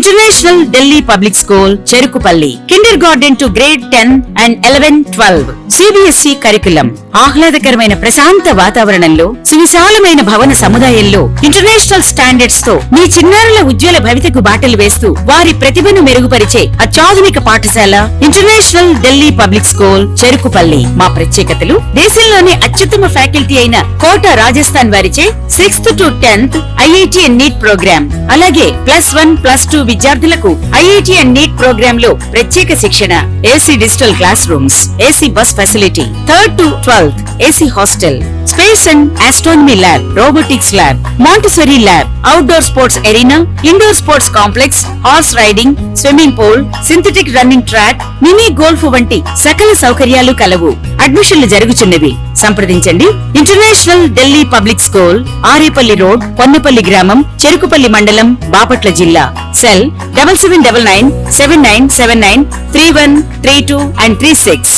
International Delhi Public School, Cherukupalli. Kindergarten to grade 10 and 11-12. CBSE curriculum. ఆహ్లాదకరమైన ప్రశాంత వాతావరణంలో సువిశాలమైన భవన సముదాయంలో ఇంటర్నేషనల్ స్టాండర్డ్స్ తో మీ చిన్నారుల ఉజ్వల భవితకు బాటలు వేస్తూ వారి ప్రతిభను మెరుగుపరిచే అత్యాధునిక పాఠశాల international Delhi public school, Cherukupalli. మా ప్రత్యేకతలు దేశంలోనే అత్యుత్తమ ఫ్యాకల్టీ అయిన కోట రాజస్థాన్ వారిచే 6th to 10th IIT and NEET programme, అలాగే +1, +2 విద్యార్థులకు IIT and NEET ప్రోగ్రామ్ లో ప్రత్యేక శిక్షణ, AC digital class rooms, AC bus facility, 3rd to 12th AC hostel, space and astronomy lab, robotics lab, Montessori lab, outdoor sports arena, indoor sports complex, horse riding, swimming pool, synthetic running track, mini golf వంటి సకల సౌకర్యాలు కలవు. అడ్మిషన్లు జరుగుచున్నవి. సంప్రదించండి. International Delhi public school, Arepalli road, Ponnapalli గ్రామం, చెరుకుపల్లి మండలం, బాపట్ల జిల్లా. Cell 7799 7979 31 32 and 36.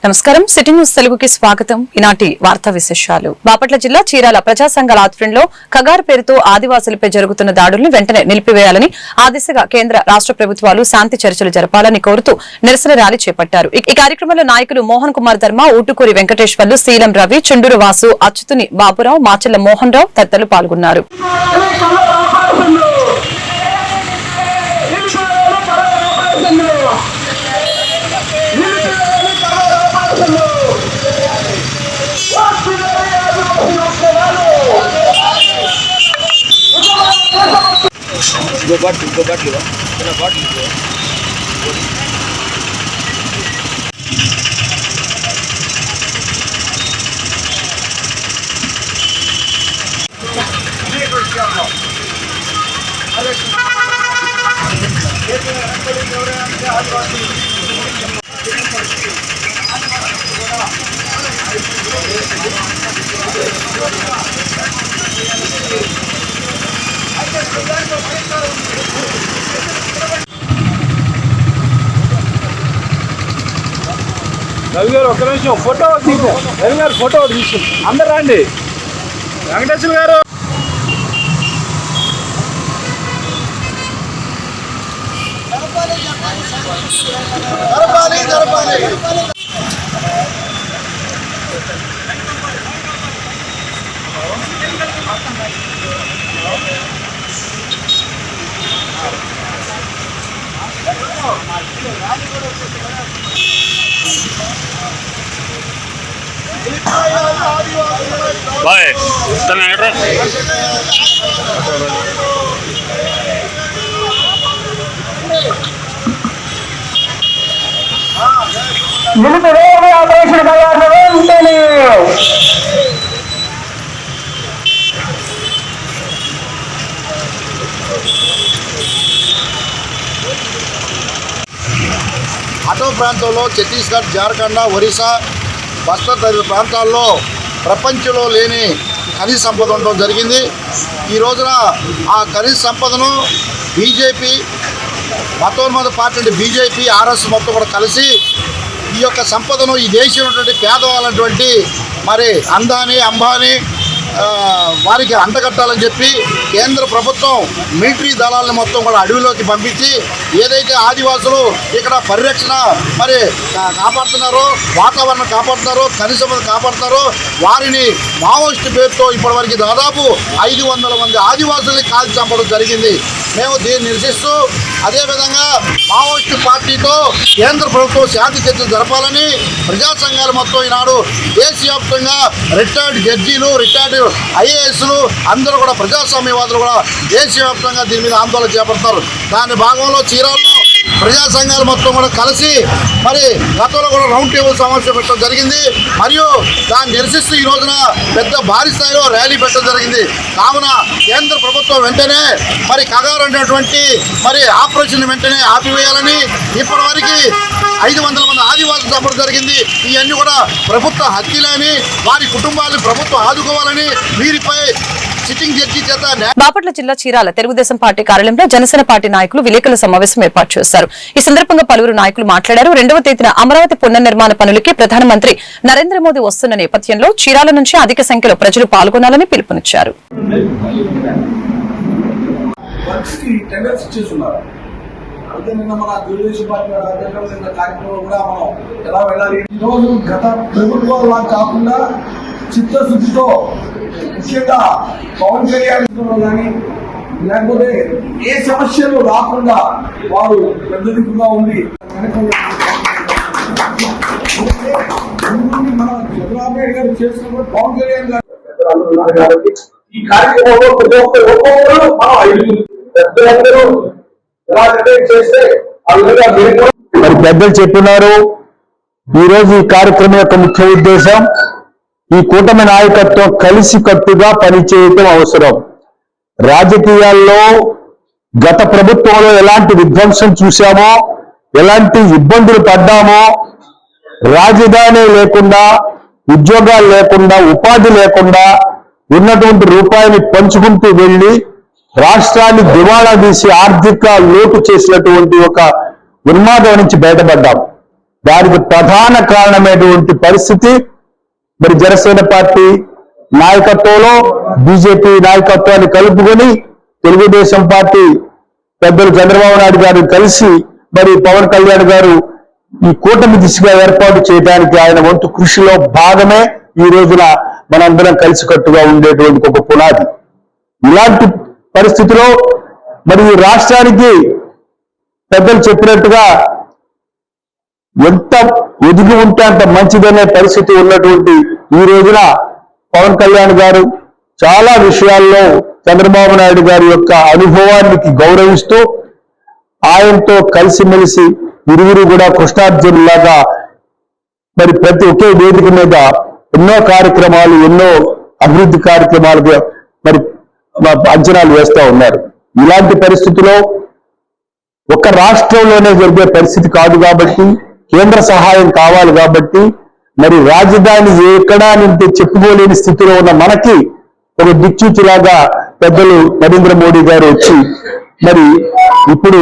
నమస్కారం. సిటీ న్యూస్ తెలుగుకి స్వాగతం. ఈనాటి వార్తా విశేషాలు. బాపట్ల జిల్లా చీరాల ప్రజా సంఘాల ఆధ్వర్యంలో కగార్ పేరుతో ఆదివాసులపై జరుగుతున్న దాడుల్ని వెంటనే నిలిపివేయాలని, ఆ దిశగా కేంద్ర రాష్ట్ర ప్రభుత్వాలు శాంతి చర్చలు జరపాలని కోరుతూ నిరసన ర్యాలీ చేపట్టారు. ఈ కార్యక్రమంలో నాయకులు మోహన్ కుమార్ ధర్మ, ఊటుకూరి వెంకటేశ్వర్లు, శీలం రవి, చుండూరు వాసు, అచ్యుతుని బాబురావు, మాచెల్ల మోహన్ రావు తదితరులు పాల్గొన్నారు. Go bottle. రవి గారు ఒక్క నిమిషం ఫోటో తీసాం. రవి గారు ఫోటో తీసాం. అందరు రండి. వెంకటేశ్వర గారు బాయ్ అటో ప్రాంతంలో ఛత్తీస్గఢ్, జార్ఖండ్, ఒరిస్సా, బస్తర్ తదితర ప్రాంతాల్లో ప్రపంచంలో లేని ఖనిజ సంపద ఉండడం జరిగింది. ఈ రోజున ఆ ఖనిజ సంపదను బీజేపీ, మతోన్మత పార్టీ అంటే బీజేపీ, ఆర్ఎస్ మొత్తం కూడా కలిసి ఈ యొక్క సంపదను ఈ దేశంలో ఉన్నటువంటి పేదవాళ్ళటువంటి మరి అందాని, అంబానీ వారికి అంటగట్టాలని చెప్పి కేంద్ర ప్రభుత్వం మిలిటరీ దళాలను మొత్తం కూడా అడవిలోకి పంపించి ఏదైతే ఆదివాసులు ఇక్కడ పరిరక్షణ మరి కాపాడుతున్నారో, వాతావరణం కాపాడుతున్నారో, ఖనిజ సంపద కాపాడుతున్నారో వారిని మావోయిస్టు పేరుతో ఇప్పటివరకు దాదాపు 500 మంది ఆదివాసుల్ని కాల్చి చంపడం జరిగింది. మేము దీన్ని నిరసిస్తూ అదేవిధంగా మావోయిస్టు పార్టీతో కేంద్ర ప్రభుత్వం శాంతి చర్చలు జరపాలని ప్రజా సంఘాలు మొత్తం ఈనాడు దేశవ్యాప్తంగా రిటైర్డ్ జడ్జీలు, రిటైర్డ్ IASలు అందరూ కూడా ప్రజాస్వామ్యవాదులు కూడా దేశవ్యాప్తంగా దీని మీద ఆందోళన చేపడతారు. దాని భాగంలో చీరాల్లో ప్రజా సంఘాలు మొత్తం కూడా కలిసి మరి గతంలో కూడా రౌండ్ టేబుల్ సమావేశం పెట్టడం జరిగింది. మరియు దాన్ని నిరసిస్తూ ఈ రోజున పెద్ద భారీ స్థాయిలో ర్యాలీ పెట్టడం జరిగింది. కావున కేంద్ర ప్రభుత్వం వెంటనే మరి కగారు అనేటువంటి మరి ఆపరేషన్ వెంటనే ఆపివేయాలని, ఇప్పటివరకు 500 మంది ఆదివాసులు చంపడం జరిగింది. ఇవన్నీ కూడా ప్రభుత్వ హత్యలని, వారి కుటుంబాలను ప్రభుత్వం ఆదుకోవాలని, వీరిపై సిట్టింగ్ జడ్జి చేత బాపట్ల జిల్లా చీరాల తెలుగుదేశం పార్టీ కార్యాలయంలో జనసేన పార్టీ నాయకులు విలేకరుల సమావేశం ఏర్పాటు చేశారు. ఈ సందర్భంగా పలువురు నాయకులు మాట్లాడారు. 2వ తేదీన అమరావతి పునర్నిర్మాణ పనులకి ప్రధానమంత్రి నరేంద్ర మోదీ వస్తున్న నేపథ్యంలో చీరాల నుంచి అధిక సంఖ్యలో ప్రజలు పాల్గొనాలని పిలుపునిచ్చారు. చిత్తశుద్ధితో ముఖ్యంగా పవన్ కళ్యాణ్ కానీ లేకపోతే ఏ సమస్యలు రాకుండా వారు పెద్ద దిక్కుగా ఉంది. మన చంద్రబాబు నాయుడు గారు చేస్తున్న పవన్ కళ్యాణ్ గారు కాబట్టి ఈ కార్యక్రమంలో ఒక్కొక్కరు మనం 5 పెద్దలందరూ ఎలా చేస్తే ఆ విధంగా మరి పెద్దలు చెప్పినారు. ఈ రోజు ఈ కార్యక్రమం యొక్క ముఖ్య ఉద్దేశం ఈ కూటమి నాయకత్వం కలిసికట్టుగా పనిచేయటం అవసరం. రాజకీయాల్లో గత ప్రభుత్వంలో ఎలాంటి విధ్వంసం చూశామో, ఎలాంటి ఇబ్బందులు పడ్డామో, రాజధాని లేకుండా, ఉద్యోగాలు లేకుండా, ఉపాధి లేకుండా ఉన్నటువంటి రూపాయిని పంచుకుంటూ వెళ్లి రాష్ట్రాన్ని దివాళా తీసి ఆర్థిక లోటు చేసినటువంటి ఒక ఉన్మాదం నుంచి బయటపడ్డాం. దానికి ప్రధాన కారణమైనటువంటి పరిస్థితి మరి జనసేన పార్టీ నాయకత్వంలో బీజేపీ నాయకత్వాన్ని కలుపుకొని తెలుగుదేశం పార్టీ పెద్దలు చంద్రబాబు నాయుడు గారు కలిసి మరి పవన్ కళ్యాణ్ గారు ఈ కూటమి దిశగా ఏర్పాటు చేయడానికి ఆయన వంతు కృషిలో భాగమే ఈ రోజున మనందరం కలిసికట్టుగా ఉండేటువంటి ఒక పునాది. ఇలాంటి పరిస్థితిలో మరి ఈ రాష్ట్రానికి పెద్దలు చెప్పినట్టుగా ఎంత ఒదిగి ఉంటే అంత మంచిదనే పరిస్థితి ఉన్నటువంటి ఈ రోజున పవన్ కళ్యాణ్ గారు చాలా విషయాల్లో చంద్రబాబు నాయుడు గారి యొక్క అనుభవానికి గౌరవిస్తూ ఆయనతో కలిసిమెలిసి ఇరువురు కూడా కృష్ణార్జునులాగా మరి ప్రతి ఒకే వేదిక మీద ఎన్నో కార్యక్రమాలు, ఎన్నో అభివృద్ధి కార్యక్రమాలు మరి అంచనాలు వేస్తూ ఉన్నారు. ఇలాంటి పరిస్థితిలో ఒక రాష్ట్రంలోనే జరిగే పరిస్థితి కాదు కాబట్టి కేంద్ర సహాయం కావాలి కాబట్టి మరి రాజధాని ఎక్కడా నుంచి చెప్పుకోలేని స్థితిలో ఉన్న మనకి ఒక దిక్సూచిలాగా పెద్దలు నరేంద్ర మోడీ గారు వచ్చి మరి ఇప్పుడు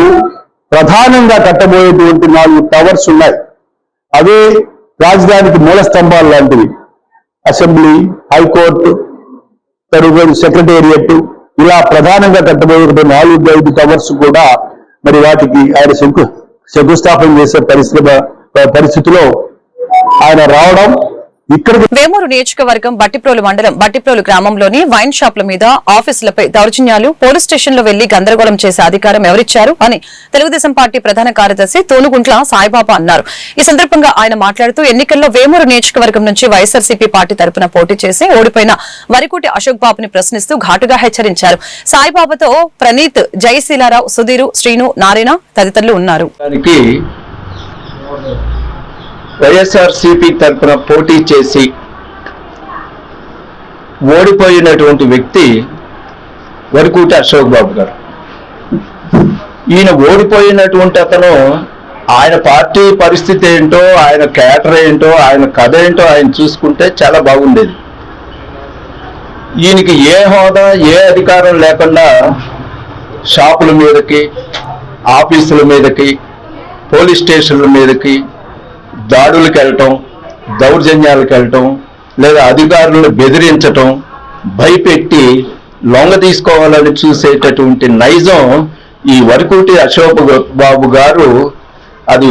ప్రధానంగా కట్టబోయేటువంటి 4 టవర్స్ ఉన్నాయి. అవే రాజధానికి మూల స్తంభాలు లాంటివి. అసెంబ్లీ, హైకోర్టు, తరువాత సెక్రటేరియట్ ఇలా ప్రధానంగా కట్టబోయే 4-5 టవర్స్ కూడా మరి వాటికి ఆయన శంకుస్థాపన చేసే పరిస్థితిలో ఆయన రావడం ఇక్కడికి. వేమూరు నియోజకవర్గం బట్టిప్రోలు మండలం బట్టిప్రోలు గ్రామంలోని వైన్ షాపుల మీద ఆఫీసులపై దౌర్జన్యాలు, పోలీస్ స్టేషన్ లో వెళ్లి గందరగోళం చేసే అధికారం ఎవరిచ్చారు అని తెలుగుదేశం పార్టీ ప్రధాన కార్యదర్శి తోనుగుంట్ల సాయిబాబా అన్నారు. ఈ సందర్భంగా ఆయన మాట్లాడుతూ ఎన్నికల్లో వేమూరు నియోజకవర్గం నుంచి వైఎస్ఆర్సీపీ పార్టీ తరపున పోటీ చేసి ఓడిపోయిన వరికోటి అశోక్ బాబుని ప్రశ్నిస్తూ ఘాటుగా హెచ్చరించారు. సాయిబాబాతో ప్రణీత్, జయశీలారావు, సుధీరు, శ్రీను, నారాయణ తదితరులు ఉన్నారు. వైఎస్ఆర్సీపీ తరఫున పోటీ చేసి ఓడిపోయినటువంటి వ్యక్తి వరికోటి అశోక్ బాబు గారు. ఈయన ఓడిపోయినటువంటి అతను ఆయన పార్టీ పరిస్థితి ఏంటో, ఆయన క్యాటర్ ఏంటో, ఆయన కథ ఏంటో ఆయన చూసుకుంటే చాలా బాగుండేది. ఈయనకి ఏ హోదా, ఏ అధికారం లేకుండా షాపుల మీదకి, ఆఫీసుల మీదకి, పోలీస్ స్టేషన్ల మీదకి దాడులకు వెళ్ళటం, దౌర్జన్యాలకు వెళ్ళటం, లేదా అధికారులను బెదిరించటం, భయపెట్టి లొంగ తీసుకోవాలని చూసేటటువంటి నైజం ఈ వరికోటి అశోక్ బాబు గారు అది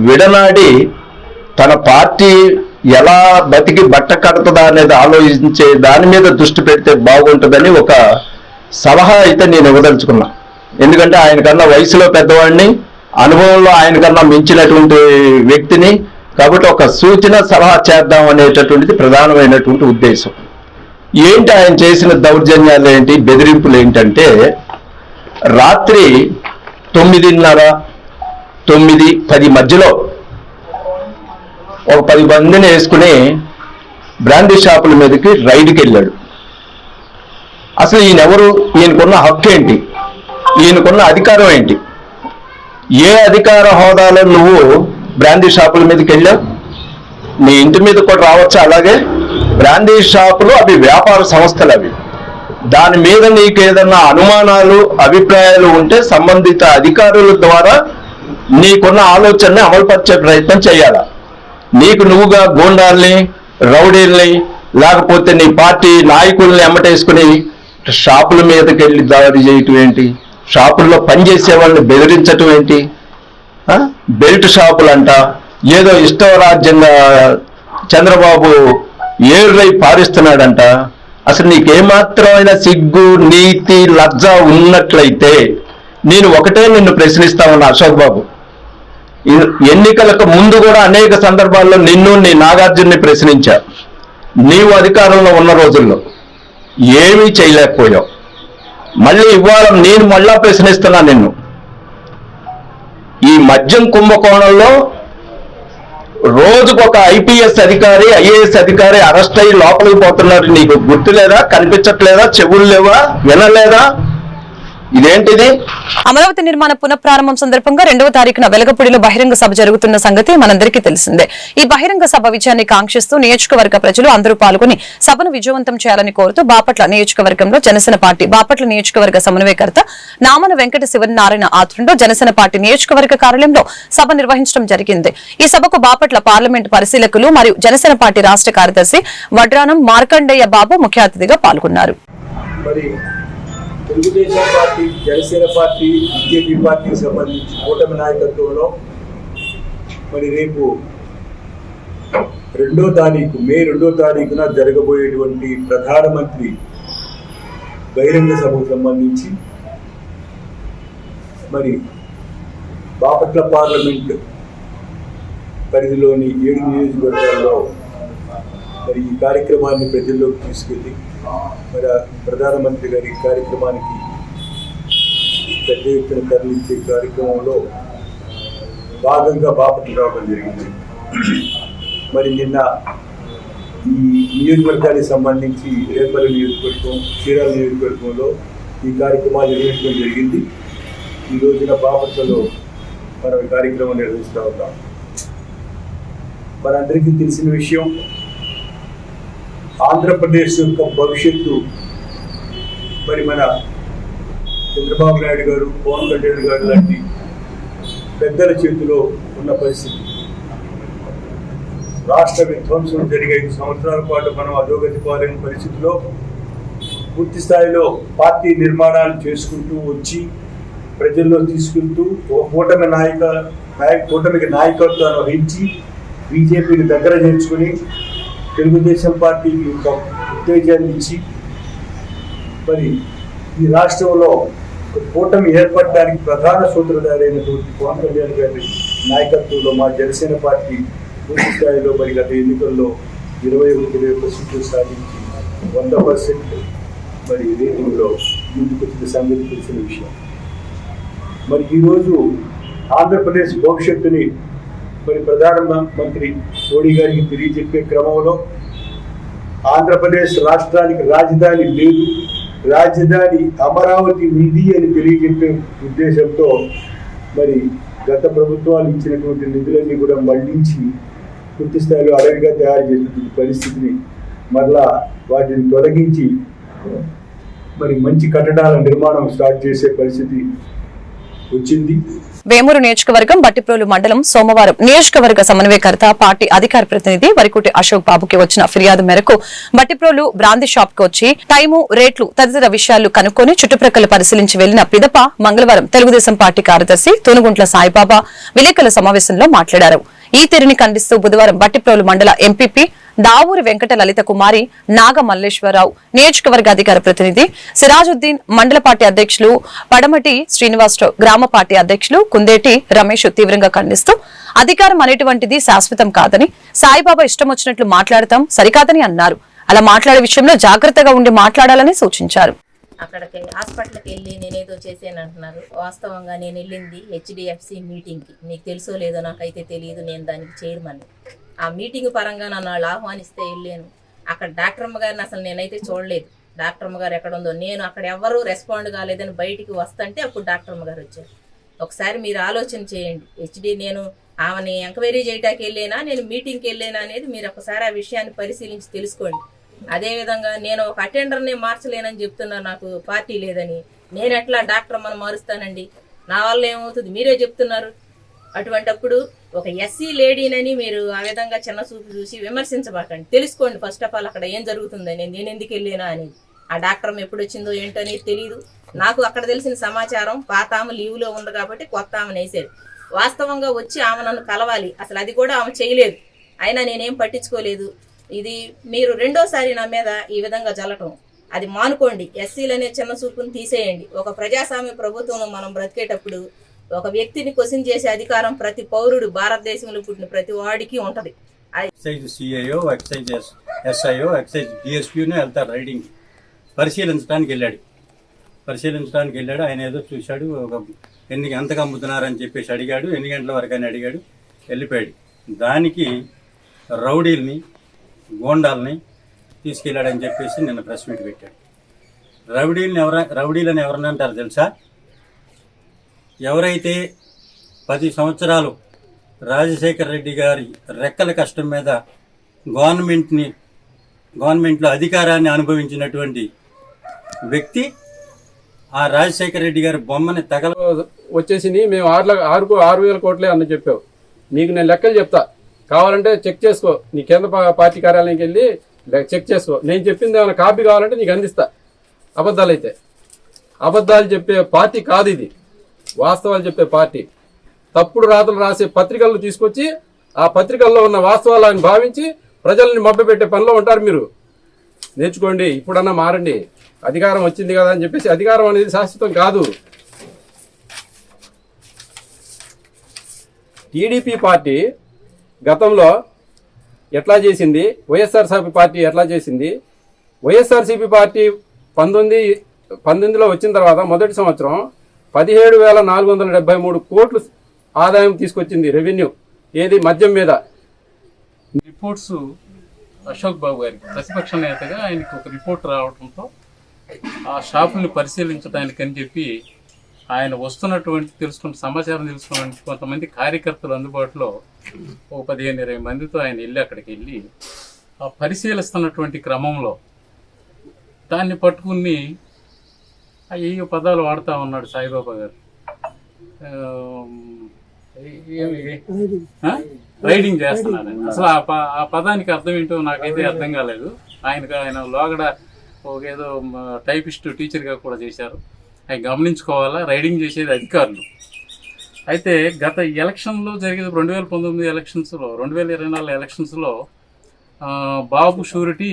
విడనాడి తన పార్టీ ఎలా బతికి బట్ట కడుతుందా అనేది ఆలోచించే దాని మీద దృష్టి పెడితే బాగుంటుందని ఒక సలహా అయితే నేను ఇవ్వదలుచుకున్నా. ఎందుకంటే ఆయనకన్నా వయసులో పెద్దవాడిని, అనుభవంలో ఆయనకన్నా మించినటువంటి వ్యక్తిని, కాబట్టి ఒక సూచన సలహా చేద్దాం అనేటటువంటిది ప్రధానమైనటువంటి ఉద్దేశం. ఏంటి ఆయన చేసిన దౌర్జన్యాలు ఏంటి, బెదిరింపులు ఏంటంటే రాత్రి 9:30, 9, 10 మధ్యలో ఒక 10 మందిని వేసుకుని బ్రాండీ షాపుల మీదకి రైడ్కి వెళ్ళాడు. అసలు ఈయనెవరు, ఈయనకున్న హక్కు ఏంటి, ఈయనకున్న అధికారం ఏంటి, ఏ అధికార హోదాలో నువ్వు బ్రాండీ షాపుల మీదకి వెళ్ళావు? నీ ఇంటి మీద కూడా రావచ్చు. అలాగే బ్రాండీ షాపులు అవి వ్యాపార సంస్థలు, అవి దాని మీద నీకు ఏదన్నా అనుమానాలు అభిప్రాయాలు ఉంటే సంబంధిత అధికారుల ద్వారా నీకున్న ఆలోచనని అమలుపరిచే ప్రయత్నం చేయాలా. నీకు నువ్వుగా గూండాల్ని, రౌడీల్ని, లేకపోతే నీ పార్టీ నాయకుల్ని ఎమ్మటేసుకుని షాపుల మీదకి వెళ్ళి దాడి చేయటం ఏంటి, షాపుల్లో పనిచేసే వాళ్ళని బెదిరించటం ఏంటి, బెల్ట్ షాపులంట, ఏదో ఇష్టరాజ్యంగా చంద్రబాబు ఏరులై పారిస్తున్నాడంట. అసలు నీకేమాత్రమైన సిగ్గు, నీతి, లజ్జ ఉన్నట్లయితే నేను ఒకటే నిన్ను ప్రశ్నిస్తా ఉన్నా అశోక్ బాబు. ఎన్నికలకు ముందు కూడా అనేక సందర్భాల్లో నిన్ను, నీ నాగార్జున్ని ప్రశ్నించా. నీవు అధికారంలో ఉన్న రోజుల్లో ఏమీ చేయలేకపోయావు. మళ్ళీ ఇవాళ నేను మళ్ళా ప్రశ్నిస్తున్నా నిన్ను. ఈ మద్యం కుంభకోణంలో రోజుకొక ఐపీఎస్ అధికారి, ఐఏఎస్ అధికారి అరెస్ట్ అయ్యి లోపలికి పోతున్నారు. నీకు గుర్తు లేదా, కనిపించట్లేదా, చెవులు లేవా, వినలేదా? ఇదేంటిది? అమరావతి నిర్మాణ పునఃప్రారంభం సందర్భంగా 2వ తారీఖున వెలగపూడిలో బహిరంగ సభ జరుగుతున్న సంగతి మనందరికీ తెలిసిందే. ఈ బహిరంగ సభ విజయాన్ని కాంక్షిస్తూ నియోజకవర్గ ప్రజలు అందరూ పాల్గొని సభను విజయవంతం చేయాలని కోరుతూ బాపట్ల నియోజకవర్గంలో జనసేన పార్టీ బాపట్ల నియోజకవర్గ సమన్వయకర్త నామన వెంకట శివనారాయణ ఆధ్వర్యంలో జనసేన పార్టీ నియోజకవర్గ కార్యాలయంలో సభ నిర్వహించడం జరిగింది. ఈ సభకు బాపట్ల పార్లమెంట్ పరిశీలకులు మరియు జనసేన పార్టీ రాష్ట్ర కార్యదర్శి వడ్రానం మార్కండేయ బాబు ముఖ్య అతిథిగా పాల్గొన్నారు. Telugu Desam party, Janasena party, BJP పార్టీకి సంబంధించి కూటమి నాయకత్వంలో మరి రేపు 2వ తారీఖు మే 2వ తారీఖున జరగబోయేటువంటి ప్రధానమంత్రి బహిరంగ సభకు సంబంధించి మరి బాపట్ల పార్లమెంట్ పరిధిలోని 7 నియోజకవర్గాల్లో మరి ఈ కార్యక్రమాన్ని ప్రజల్లోకి తీసుకెళ్ళి మరి ప్రధానమంత్రి గారి కార్యక్రమానికి పెద్ద ఎత్తున తరలించే కార్యక్రమంలో భాగంగా బాపట్ల రావడం జరిగింది. మరి నిన్న ఈ నియోజకవర్గానికి సంబంధించి రేపల్లి నియోజకవర్గం, చీరాల నియోజకవర్గంలో ఈ కార్యక్రమాలు నిర్వహించడం జరిగింది. ఈ రోజున బాపట్లలో మనం ఈ కార్యక్రమం నిర్వహిస్తూ ఉంటాం. మనందరికీ తెలిసిన విషయం, ఆంధ్రప్రదేశ్ యొక్క భవిష్యత్తు మరి మన చంద్రబాబు నాయుడు గారు, పవన్ కళ్యాణ్ గారు లాంటి పెద్దల చేతిలో ఉన్న పరిస్థితి. రాష్ట్ర విధ్వంసం జరిగే 5 సంవత్సరాల పాటు మనం అధోగతి పాలైన పరిస్థితిలో పూర్తి స్థాయిలో పార్టీ నిర్మాణాలు చేసుకుంటూ వచ్చి ప్రజల్లో తీసుకెళ్తూ ఒక కూటమికి నాయకత్వాన్ని వహించి బీజేపీని దగ్గర చేర్చుకుని తెలుగుదేశం పార్టీకి ఒక ఉత్తేజాన్ని ఇచ్చి మరి ఈ రాష్ట్రంలో కూటమి ఏర్పడడానికి ప్రధాన సూత్రధారి అయినటువంటి పవన్ కళ్యాణ్ గారి నాయకత్వంలో మా జనసేన పార్టీ పూర్తి స్థాయిలో మరి గత ఎన్నికల్లో 21 సీట్లు సాధించి 100% మరి రేటింగ్లో ముందుకు వచ్చిన సంగతి తెలిసిన విషయం. మరి ఈరోజు ఆంధ్రప్రదేశ్ భవిష్యత్తుని మరి ప్రధానమంత్రి మోడీ గారికి తెలియజెప్పే క్రమంలో ఆంధ్రప్రదేశ్ రాష్ట్రానికి రాజధాని లేదు, రాజధాని అమరావతి నిధి అని తెలియజెప్పే ఉద్దేశంతో మరి గత ప్రభుత్వాలు ఇచ్చినటువంటి నిధులన్నీ కూడా మళ్లించి పూర్తి స్థాయిలో అడవిగా తయారు చేసినటువంటి పరిస్థితిని మరలా వాటిని తొలగించి మరి మంచి కట్టడాల నిర్మాణం స్టార్ట్ చేసే పరిస్థితి వచ్చింది. వేమూరు నియోజకవర్గం బట్టిప్రోలు మండలం సోమవారం నియోజకవర్గ సమన్వయకర్త పార్టీ అధికార ప్రతినిధి వరికుటి అశోక్ బాబుకి వచ్చిన ఫిర్యాదు మేరకు బట్టిప్రోలు బ్రాందీ షాప్ కు వచ్చి టైము, రేట్లు తదితర విషయాలు కనుక్కొని చుట్టుప్రక్కల పరిశీలించి వెళ్లిన పిదప మంగళవారం తెలుగుదేశం పార్టీ కార్యదర్శి తూనుగుంట్ల సాయిబాబా విలేకరుల సమావేశంలో మాట్లాడారు. ఈ తీరుని ఖండిస్తూ బుధవారం బట్టిప్రోలు మండల ఎంపీపీ దావూరి వెంకట లలిత కుమారి, నాగ మల్లేశ్వరరావు, నియోజకవర్గ అధికార ప్రతినిధి సిరాజుద్దీన్, మండల పార్టీ అధ్యక్షులు పడమటి శ్రీనివాసరావు, గ్రామ పార్టీ అధ్యక్షులు కుందేటి రమేష్ తీవ్రంగా ఖండిస్తూ అధికారం అనేటువంటిది శాశ్వతం కాదని, సాయిబాబా ఇష్టం వచ్చినట్లు మాట్లాడటం సరికాదని అన్నారు. అలా మాట్లాడే విషయంలో జాగ్రత్తగా ఉండి మాట్లాడాలని సూచించారు. అక్కడికి హాస్పిటల్కి వెళ్ళి నేనేదో చేసాను అంటున్నారు. వాస్తవంగా నేను వెళ్ళింది HDFC మీటింగ్కి. మీకు తెలుసో లేదో నాకైతే తెలియదు, నేను దానికి చైర్మన్. ఆ మీటింగ్ పరంగా నన్ను వాళ్ళు ఆహ్వానిస్తే వెళ్ళాను. అక్కడ డాక్టర్ అమ్మ గారిని అసలు నేనైతే చూడలేదు. డాక్టర్ అమ్మ గారు ఎక్కడ ఉందో, నేను అక్కడ ఎవరు రెస్పాండ్ కాలేదని బయటికి వస్తుంటే అప్పుడు డాక్టర్ అమ్మ గారు వచ్చారు. ఒకసారి మీరు ఆలోచన చేయండి. నేను ఆమెని ఎంక్వైరీ చేయడానికి వెళ్ళేనా, నేను మీటింగ్కి వెళ్ళేనా అనేది మీరు ఒకసారి ఆ విషయాన్ని పరిశీలించి తెలుసుకోండి. అదేవిధంగా నేను ఒక అటెండర్ని మార్చలేనని చెప్తున్నా, నాకు పార్టీ లేదని. నేను ఎట్లా డాక్టర్ మనం మారుస్తానండి? నా వల్ల ఏమవుతుంది? మీరే చెప్తున్నారు. అటువంటప్పుడు ఒక ఎస్సీ లేడీనని మీరు ఆ విధంగా చిన్న చూపు చూసి విమర్శించబాకండి. తెలుసుకోండి ఫస్ట్ ఆఫ్ ఆల్ అక్కడ ఏం జరుగుతుందని, నేను ఎందుకు వెళ్ళినా అనేది. ఆ డాక్టర్ ఎప్పుడు వచ్చిందో ఏంటో అనేది తెలియదు నాకు. అక్కడ తెలిసిన సమాచారం పాత ఆమె లీవ్లో ఉంది కాబట్టి కొత్త ఆమెను వేసేది. వాస్తవంగా వచ్చి ఆమె నన్ను కలవాలి, అసలు అది కూడా ఆమె చేయలేదు. అయినా నేనేం పట్టించుకోలేదు. ఇది మీరు రెండోసారి నా మీద ఈ విధంగా జల్లటం అది మానుకోండి. ఎస్సీలనే చిన్న చూపును తీసేయండి. ఒక ప్రజాస్వామ్య ప్రభుత్వంలో మనం బ్రతికేటప్పుడు ఒక వ్యక్తిని క్వశ్చన్ చేసే అధికారం ప్రతి పౌరుడు భారతదేశంలో పుట్టిన ప్రతి వాడికి ఉంటది. Excise CIO, excise SIO, excise డిఎస్పీనే వెళ్తారు రైడింగ్. పరిశీలించడానికి వెళ్ళాడు. ఆయన ఏదో చూశాడు, ఎంతకు అమ్ముతున్నారని చెప్పేసి అడిగాడు, ఎన్ని గంటల వరకు అని అడిగాడు, వెళ్ళిపోయాడు. దానికి రౌడీల్ని గోండాల్ని తీసుకెళ్ళాడని చెప్పేసి నిన్న ప్రెస్ మీట్ పెట్టాడు. రౌడీలని ఎవరని అంటారు తెలుసా? ఎవరైతే 10 సంవత్సరాలు రాజశేఖర రెడ్డి గారి రెక్కల కష్టం మీద గవర్నమెంట్లో అధికారాన్ని అనుభవించినటువంటి వ్యక్తి ఆ రాజశేఖర రెడ్డి గారి బొమ్మని వచ్చేసి మేము 6,000 కోట్లే అన్న చెప్పావు. నీకు నేను లెక్కలు చెప్తా, కావాలంటే చెక్ చేసుకో. నీ కేంద్ర పార్టీ కార్యాలయానికి వెళ్ళి చెక్ చేసుకో. నేను చెప్పింది ఏమైనా కాపీ కావాలంటే నీకు అందిస్తా. అబద్ధాలు చెప్పే పార్టీ కాదు ఇది, వాస్తవాలు చెప్పే పార్టీ. తప్పుడు రాతలు రాసే పత్రికలను తీసుకొచ్చి ఆ పత్రికల్లో ఉన్న వాస్తవాలను భావించి ప్రజల్ని మభ్యపెట్టే పనిలో ఉంటారు మీరు. నేర్చుకోండి, ఇప్పుడన్నా మారండి. అధికారం వచ్చింది కదా అని చెప్పేసి అధికారం అనేది శాశ్వతం కాదు. టీడీపీ పార్టీ గతంలో ఎట్లా చేసింది, వైఎస్ఆర్సీపీ పార్టీ ఎట్లా చేసింది. వైఎస్ఆర్సీపీ పార్టీ 19లో వచ్చిన తర్వాత మొదటి సంవత్సరం 17,473 కోట్లు ఆదాయం తీసుకొచ్చింది, రెవెన్యూ. ఏది? మద్యం మీద. రిపోర్ట్స్ అశోక్ బాబు గారికి ప్రతిపక్ష నేతగా ఆయనకు ఒక రిపోర్ట్ రావడంతో ఆ షాపుల్ని పరిశీలించడానికి అని చెప్పి ఆయన వస్తున్నటువంటి సమాచారం తెలుసుకున్నటువంటి కొంతమంది కార్యకర్తలు అందుబాటులో ఒక 15-20 మందితో ఆయన అక్కడికి వెళ్ళి ఆ పరిశీలిస్తున్నటువంటి క్రమంలో దాన్ని పట్టుకుని ఏ పదాలు వాడుతూ ఉన్నాడు సాయిబాబా గారు. రైడింగ్ చేస్తున్నాను. అసలు ఆ పదానికి అర్థం ఏంటో నాకైతే అర్థం కాలేదు. ఆయన లోగడ ఏదో టైపిస్ట్ టీచర్గా కూడా చేశారు. ఆయన గమనించుకోవాలా, రైడింగ్ చేసేది అధికారులు. అయితే గత ఎలక్షన్లో జరిగేది 2019 ఎలక్షన్స్లో, 2024 ఎలక్షన్స్లో బాబు షూరిటీ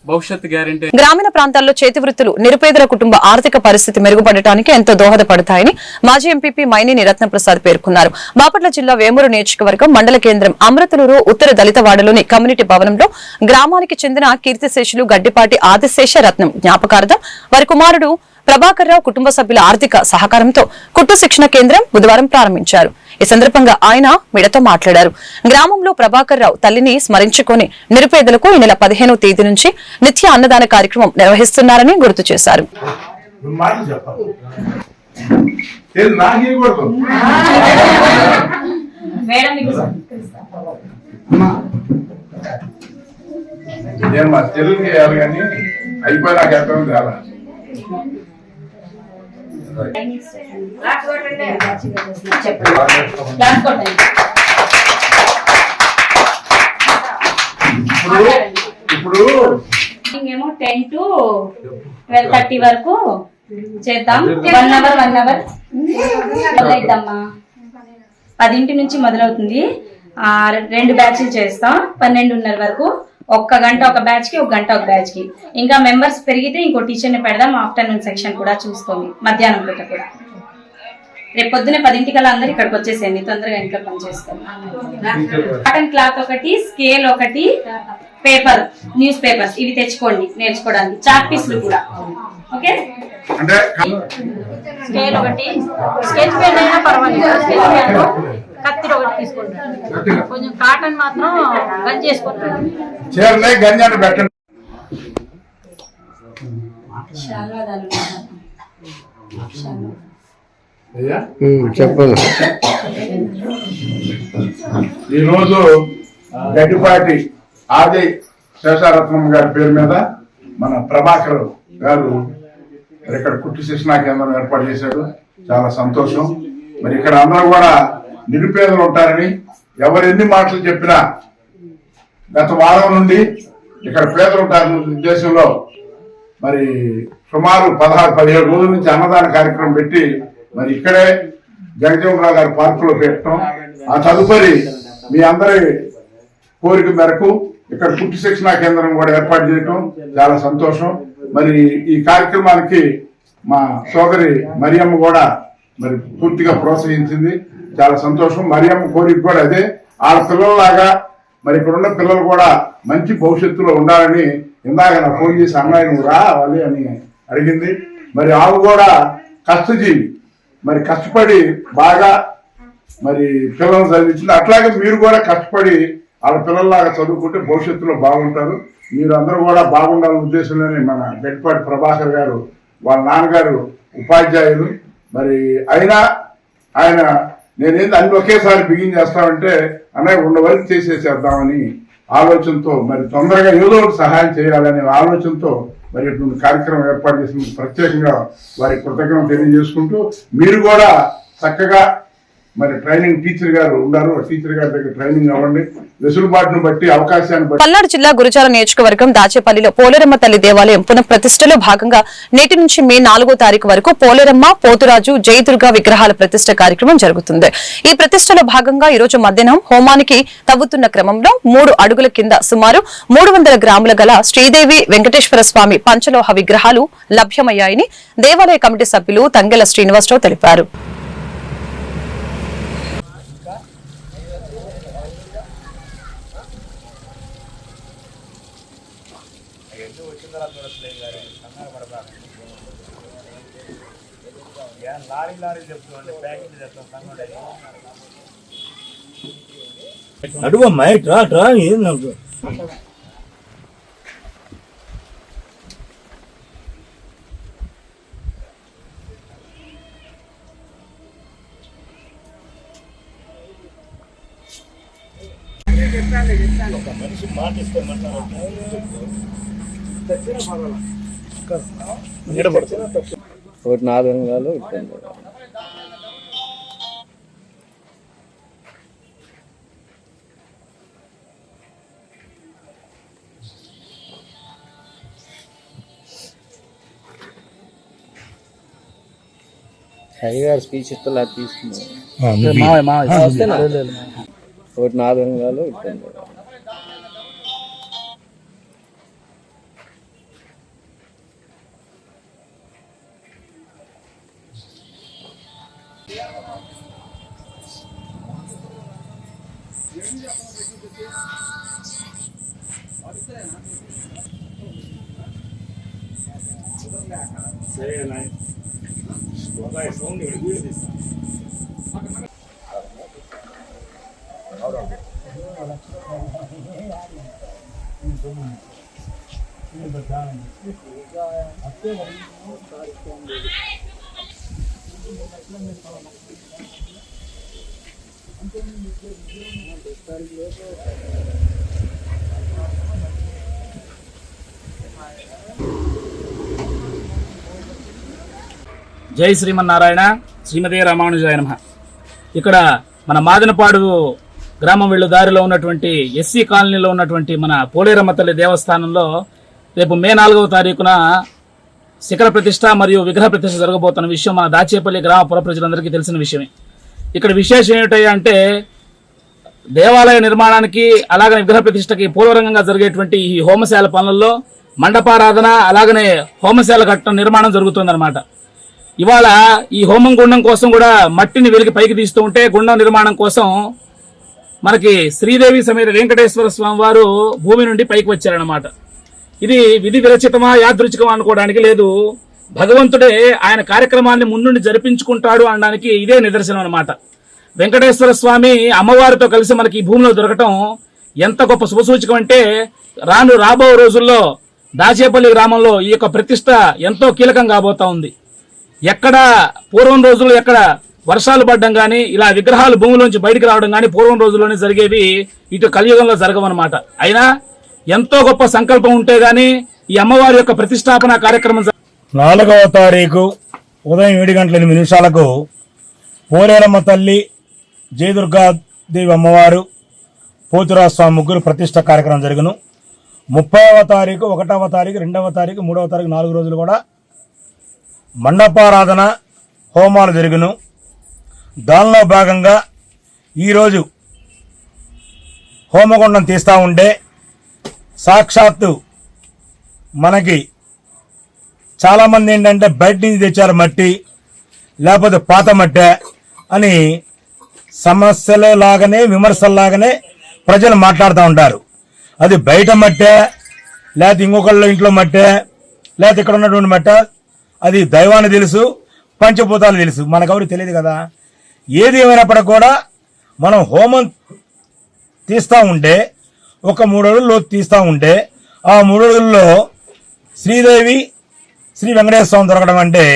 భవిష్యత్ గ్యారెంటీ. గ్రామీణ ప్రాంతాల్లో చేతి వృత్తులు నిరుపేదల కుటుంబ ఆర్థిక పరిస్థితి మెరుగుపడటానికి ఎంతో దోహదపడతాయని మాజీ ఎంపీపీ మైనేని రత్నప్రసాద్ పేర్కొన్నారు. బాపట్ల జిల్లా వేమూరు నియోజకవర్గం మండల కేంద్రం అమృతలూరు ఉత్తర దళితవాడలోని కమ్యూనిటీ భవనంలో గ్రామానికి చెందిన కీర్తిశేషులు గడ్డిపాటి ఆదిశేష రత్నం జ్ఞాపకార్థం వారి కుమారుడు ప్రభాకర్ రావు కుటుంబ సభ్యుల ఆర్థిక సహకారంతో కుట్టు శిక్షణ కేంద్రం బుధవారం ప్రారంభించారు. ఈ సందర్భంగా ఆయన మీడియాతో మాట్లాడారు. గ్రామంలో ప్రభాకర్ రావు తల్లిని స్మరించుకుని నిరుపేదలకు ఈ నెల 15వ తేదీ నుంచి నిత్య అన్నదాన కార్యక్రమం నిర్వహిస్తున్నారని గుర్తు చేశారు. ఇప్పుడు 10 to 12:30 వరకు చేద్దాం. 1 అవర్ మొదలైద్దమ్మా. 10 నుంచి మొదలవుతుంది. 2 బ్యాచ్లు చేస్తాం. 12:30 వరకు. 1 గంట ఒక బ్యాచ్ కి, 1 గంట ఒక బ్యాచ్ కి. ఇంకా మెంబర్స్ పెరిగితే ఇంకో టీచర్ని పెడదాం. ఆఫ్టర్నూన్ సెక్షన్ కూడా చూసుకోండి, మధ్యాహ్నం పూట కూడా. రేపు పొద్దునే 10 అందరు ఇక్కడికి వచ్చేసేయండి, తొందరగా ఇంట్లో పని చేసుకోండి. కాటన్ క్లాత్ ఒకటి, స్కేల్ ఒకటి, పేపర్, న్యూస్ పేపర్స్ ఇవి తెచ్చుకోండి నేర్చుకోవడానికి. చాక్ పీస్లు కూడా. ఓకే, స్కేల్ ఒకటి, స్కెచ్ పెన్ అయినా పర్వాలేదు. స్కెచ్ పెన్, కత్తి ఒకటి తీసుకోండి. కొంచెం కాటన్ మాత్రం గంజి చేసుకోండి. చెప్పండి. ఈరోజు గడ్డిపాటి ఆది శేషారత్నం గారి పేరు మీద మన ప్రభాకర్ గారు మరి ఇక్కడ కుట్టు శిక్షణా కేంద్రం ఏర్పాటు చేశాడు. చాలా సంతోషం. మరి ఇక్కడ అందరూ కూడా నిరుపేదలు ఉంటారని ఎవరు ఎన్ని మాటలు చెప్పినా గత వారం నుండి ఇక్కడ పేదలు ఉంటారని ఉద్దేశంలో మరి సుమారు 16-17 రోజుల నుంచి అన్నదాన కార్యక్రమం పెట్టి మరి ఇక్కడే జగజీవనరావు గారి పార్కులో పెట్టడం, ఆ తదుపరి మీ అందరి కోరిక మేరకు ఇక్కడ కుట్టు శిక్షణా కేంద్రం కూడా ఏర్పాటు చేయడం చాలా సంతోషం. మరి ఈ కార్యక్రమానికి మా సోదరి మరియమ్మ కూడా మరి పూర్తిగా ప్రోత్సహించింది. చాలా సంతోషం. మరియమ్మ కోరిక కూడా అదే. వాళ్ళ పిల్లల్లాగా మరి ఇక్కడున్న పిల్లలు కూడా మంచి భవిష్యత్తులో ఉండాలని ఇందాక నా ఫోన్ చేసి అమ్మాయి నువ్వు రావాలి అని అడిగింది. మరి ఆమె కూడా కష్టజీవి, మరి కష్టపడి బాగా మరి పిల్లలను చదివించింది. అట్లాగే మీరు కూడా కష్టపడి వాళ్ళ పిల్లల్లాగా చదువుకుంటే భవిష్యత్తులో బాగుంటారు. మీరు అందరూ కూడా బాగుండాలనే ఉద్దేశంలోనే మన గట్టిపాటి ప్రభాకర్ గారు వాళ్ళ నాన్నగారు ఉపాధ్యాయులు. మరి అయినా ఆయన నేనేంటి అన్ని ఒకేసారి బిగిన్ చేస్తామంటే అన్నయ్య ఉన్న వరకు చేసేసేద్దామని ఆలోచనతో మరి తొందరగా ఏదో ఒకటి సహాయం చేయాలనే ఆలోచనతో మరి ఇటువంటి కార్యక్రమం ఏర్పాటు చేసిన ప్రత్యేకంగా వారి కృతజ్ఞతలు తెలియజేసుకుంటూ మీరు కూడా చక్కగా మరి ట్రైనింగ్ టీచర్ గారు ఉన్నారు, టీచర్ గారి దగ్గర ట్రైనింగ్ అవ్వండి. వెసులుబాటును బట్టి అవకాశాన్ని బట్టి. పల్నాడు జిల్లా గురుజాల నియోజకవర్గం దాచేపల్లిలో పోలేరమ్మ తల్లి దేవాలయం పునఃప్రతిష్టలో భాగంగా నేటి నుంచి మే 4వ తారీఖు వరకు పోలేరమ్మ, పోతురాజు, జయదుర్గ విగ్రహాల ప్రతిష్ట కార్యక్రమం జరుగుతుంది. ఈ ప్రతిష్టలో భాగంగా ఈ రోజు మధ్యాహ్నం హోమానికి తవ్వుతున్న క్రమంలో 3 అడుగుల కింద సుమారు 300 గ్రాముల గల శ్రీదేవి వెంకటేశ్వర స్వామి పంచలోహ విగ్రహాలు లభ్యమయ్యాయని దేవాలయ కమిటీ సభ్యులు తంగెల శ్రీనివాసరావు తెలిపారు. అడుగమ్మా ట్రా ట్రా ఏం నాకు ఒక మనిషి మాట ఇస్తామంటారు ఒకటి 4 అంగాలు హరిగారు స్పీచ్ ఇస్తే తీసుకున్నాం. ఒకటి 4 అంగాలు జై శ్రీమన్నారాయణ, శ్రీమదే రామానుజాయ నమః. ఇక్కడ మన మాదనపాడు గ్రామం వెళ్ళు దారిలో ఉన్నటువంటి ఎస్సీ కాలనీలో ఉన్నటువంటి మన పోలేరమ్మ తల్లి దేవస్థానంలో రేపు మే 4వ తారీఖున శిఖర ప్రతిష్ట మరియు విగ్రహ ప్రతిష్ట జరగబోతున్న విషయం మన దాచేపల్లి గ్రామ పుర ప్రజలందరికీ తెలిసిన విషయమే. ఇక్కడ విశేషం ఏమిటంటే దేవాలయ నిర్మాణానికి అలాగనే విగ్రహ ప్రతిష్టకి పూర్వరంగంగా జరిగేటువంటి ఈ హోమశాల పనుల్లో మండపారాధన అలాగనే హోమశాల కట్టడం నిర్మాణం జరుగుతుందన్నమాట. ఇవాళ ఈ హోమం గుండం కోసం కూడా మట్టిని వెలికి పైకి తీస్తూ ఉంటే గుండం నిర్మాణం కోసం మనకి శ్రీదేవి సమేత వెంకటేశ్వర స్వామి వారు భూమి నుండి పైకి వచ్చారనమాట. ఇది విధి విరచితమా యాదృచ్ఛికమా అనుకోవడానికి లేదు. భగవంతుడే ఆయన కార్యక్రమాన్ని ముందుండి జరిపించుకుంటాడు అనడానికి ఇదే నిదర్శనం అనమాట. వెంకటేశ్వర స్వామి అమ్మవారితో కలిసి మనకి ఈ భూమిలో దొరకటం ఎంత గొప్ప శుభసూచకం అంటే రాబో రోజుల్లో దాచేపల్లి గ్రామంలో ఈ యొక్క ప్రతిష్ట ఎంతో కీలకం కాబోతా ఉంది. ఎక్కడ పూర్వం రోజుల్లో ఎక్కడ వర్షాలు పడడం కానీ ఇలా విగ్రహాలు భూమిలోంచి బయటకు రావడం కానీ పూర్వం రోజుల్లోనే జరిగేవి, ఇటు కలియుగంలో జరగవన్నమాట. అయినా ఎంతో గొప్ప సంకల్పం ఉంటే గాని ఈ అమ్మవారి యొక్క ప్రతిష్టాపన కార్యక్రమం 4వ తారీఖు ఉదయం 7:08 పోలేరమ్మ తల్లి, జయదుర్గాదేవి అమ్మవారు, పోతురాజు స్వామి ముగ్గురు ప్రతిష్ట కార్యక్రమం జరుగును. 30వ తారీఖు, 1వ తారీఖు, 2వ తారీఖు, 3వ తారీఖు 4 రోజులు కూడా మండపారాధన హోమాలు జరుగును. దానిలో భాగంగా ఈరోజు హోమగుండం తీస్తూ ఉంటే సాక్షాత్తు మనకి చాలామంది ఏంటంటే బయట నుంచి తెచ్చారు మట్టి, లేకపోతే పాత మట్టి అని సమస్యలలాగానే విమర్శల్లాగానే ప్రజలు మాట్లాడుతూ ఉంటారు. అది బయట మట్టే, లేకపోతే ఇంకొకళ్ళ ఇంట్లో మట్టే, లేకపోతే ఇక్కడ ఉన్నటువంటి మట్టే, అది దైవాన్ని తెలుసు, పంచభూతాలు తెలుసు, మనకెవరు తెలియదు కదా. ఏది ఏమైనప్పటికీ కూడా మనం హోమం తీస్తూ ఉంటే ఒక 3 అడుగుల్లో తీస్తూ ఉంటే ఆ 3 అడుగుల్లో శ్రీదేవి, శ్రీ వెంకటేశ్వర స్వామి దొరకడం అంటే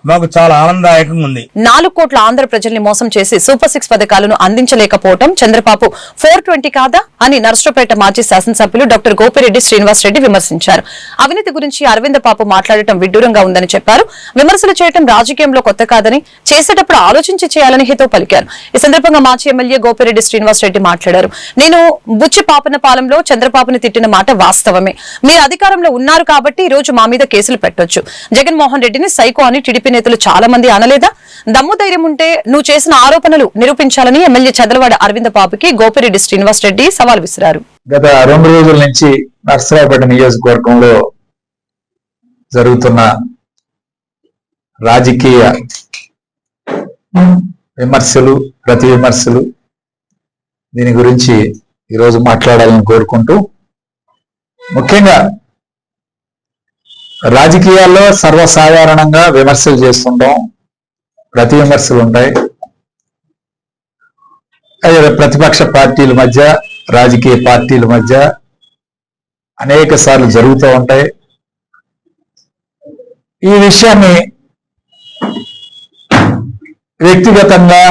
మాకు చాలా ఆనందదాయకంగా ఉంది. 4 కోట్ల ఆంధ్ర ప్రజల్ని మోసం చేసి సూపర్ 6 పథకాలను అందించలేకపోవటం చంద్రబాబు 420 కాదా అని నర్సరావుపేట మాజీ శాసనసభ్యులు డాక్టర్ గోపిరెడ్డి శ్రీనివాసరెడ్డి విమర్శించారు. అవినీతి గురించి అరవింద పాపు మాట్లాడటం విడ్డూరంగా ఉందని చెప్పారు. విమర్శలు చేయడం రాజకీయంలో కొత్త కాదని, చేసేటప్పుడు ఆలోచించి చేయాలని హితో పలికారు. ఈ సందర్భంగా మాజీ ఎమ్మెల్యే గోపిరెడ్డి శ్రీనివాసరెడ్డి మాట్లాడారు. నేను బుచ్చి పాపనపాలెంలో చంద్రబాబుని తిట్టిన మాట వాస్తవమే. మీరు అధికారంలో ఉన్నారు కాబట్టి ఈ రోజు మా మీద కేసులు పెట్టొచ్చు. జగన్మోహన్ రెడ్డిని సైకో అని టీడీపీ నేతలు చాలా మంది అనలేదా? దమ్ము ధైర్యం ఉంటే నువ్వు చేసిన ఆరోపణలు నిరూపించాలని ఎమ్మెల్యే చదలవాడ అరవింద పాపుకి గోపిరెడ్డి శ్రీనివాసరెడ్డి సవాల్ విసిరారు. గత 2 రోజుల నుంచి నర్సరావుపేట నియోజకవర్గంలో జరుగుతున్న రాజకీయ విమర్శలు, ప్రతి విమర్శలు, దీని గురించి ఈరోజు మాట్లాడాలని కోరుకుంటూ, ముఖ్యంగా రాజకీయాల్లో సర్వసాధారణంగా విమర్శలు చేస్తుంటాం, ప్రతి విమర్శలు ఉంటాయి. అదే ప్రతిపక్ష పార్టీల మధ్య, రాజకీయ పార్టీల మధ్య అనేక సార్లు జరుగుతూ ఉంటాయి. ఈ విషయాన్ని వ్యక్తిగతంగా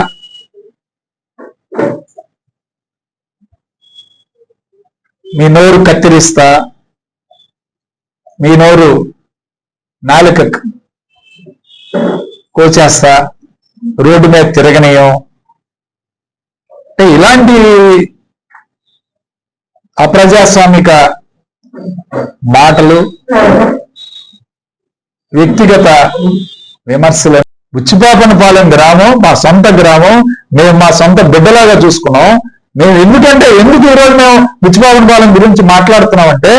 మీ నోరు కత్తిరిస్తా, మీ నోరు నాలుక కోచేస్తా, రోడ్డు మీద తిరగనీయం, ఇలాంటి అప్రజాస్వామిక మాటలు, వ్యక్తిగత విమర్శలు. బుచ్చిపాపనపాలెం గ్రామం మా సొంత గ్రామం, మేము మా సొంత బిడ్డలాగా చూసుకున్నాం. మేము ఎందుకు ఈరోజు మేము బుచ్చిపాపనపాలెం గురించి మాట్లాడుతున్నామంటే,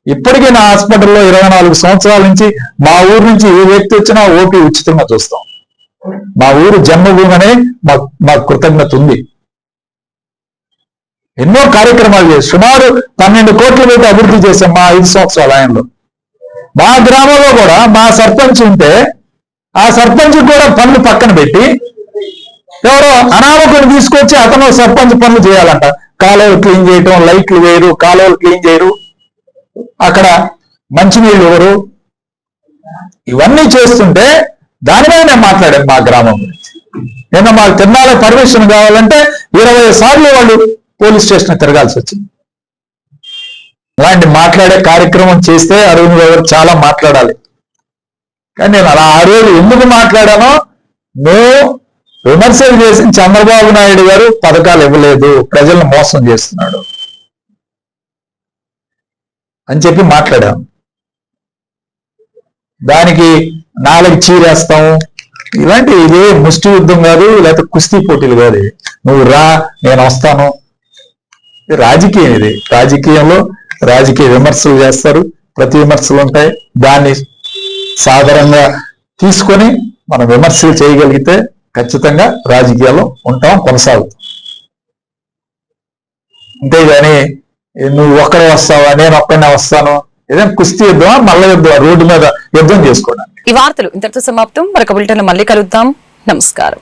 ఇప్పటికీ నా హాస్పిటల్లో 24 సంవత్సరాల నుంచి మా ఊరు నుంచి ఏ వ్యక్తి వచ్చినా ఓపీ ఉచితంగా చూస్తాం. మా ఊరు జన్మభూమనే మాకు కృతజ్ఞత ఉంది. ఎన్నో కార్యక్రమాలు చేసి సుమారు 12 కోట్ల పెట్టి అభివృద్ధి చేశాం మా 5 సంవత్సరాల ఆయనలో. మా గ్రామంలో కూడా మా సర్పంచ్ ఉంటే ఆ సర్పంచ్ కూడా పనులు పక్కన పెట్టి ఎవరో అనామకుని తీసుకొచ్చి అతను సర్పంచ్ పనులు చేయాలంట. కాలువలు క్లీన్ చేయటం, లైట్లు వేయరు, కాలువలు క్లీన్ చేయరు, అక్కడ మంచినీళ్ళు ఎవరు, ఇవన్నీ చేస్తుంటే దాని మీద నేను మాట్లాడాను మా గ్రామం గురించి. నిన్న మాకు తిరునాళ్ళ పర్మిషన్ కావాలంటే 20 సార్లు వాళ్ళు పోలీస్ స్టేషన్ తిరగాల్సి వచ్చింది. అలాంటి మాట్లాడే కార్యక్రమం చేస్తే అరుణ్ గారు చాలా మాట్లాడాలి. కానీ నేను అలా ఆ రోజు ఎందుకు మాట్లాడానో, మేము విమర్శలు చేసి చంద్రబాబు నాయుడు గారు పథకాలు ఇవ్వలేదు, ప్రజలను మోసం చేస్తున్నాడు అని చెప్పి మాట్లాడాం. దానికి 4 చీరేస్తాం, ఇలాంటి ఇదే ముష్టి యుద్ధం కాదు, లేకపోతే కుస్తీ పోటీలు కాదు. నువ్వు రా, నేను వస్తాను. ఇది రాజకీయం. ఇది రాజకీయంలో రాజకీయ విమర్శలు చేస్తారు, ప్రతి విమర్శలు ఉంటాయి. దాన్ని సాధారణంగా తీసుకొని మనం విమర్శలు చేయగలిగితే ఖచ్చితంగా రాజకీయాల్లో ఉంటాం, కొనసాగుతాం. అంతేగాని నువ్వు ఒక్కడే వస్తావా, నేను ఒక్కడే వస్తాను, ఏదైనా కుస్తీ యుద్ధమా, మల్ల యుద్ధమా, రోడ్డు మీద యుద్ధం చేసుకోవడానికి. ఈ వార్తలు ఇంతటితో సమాప్తం. మరొక బులెటిన్లో మళ్ళీ కలుద్దాం. నమస్కారం.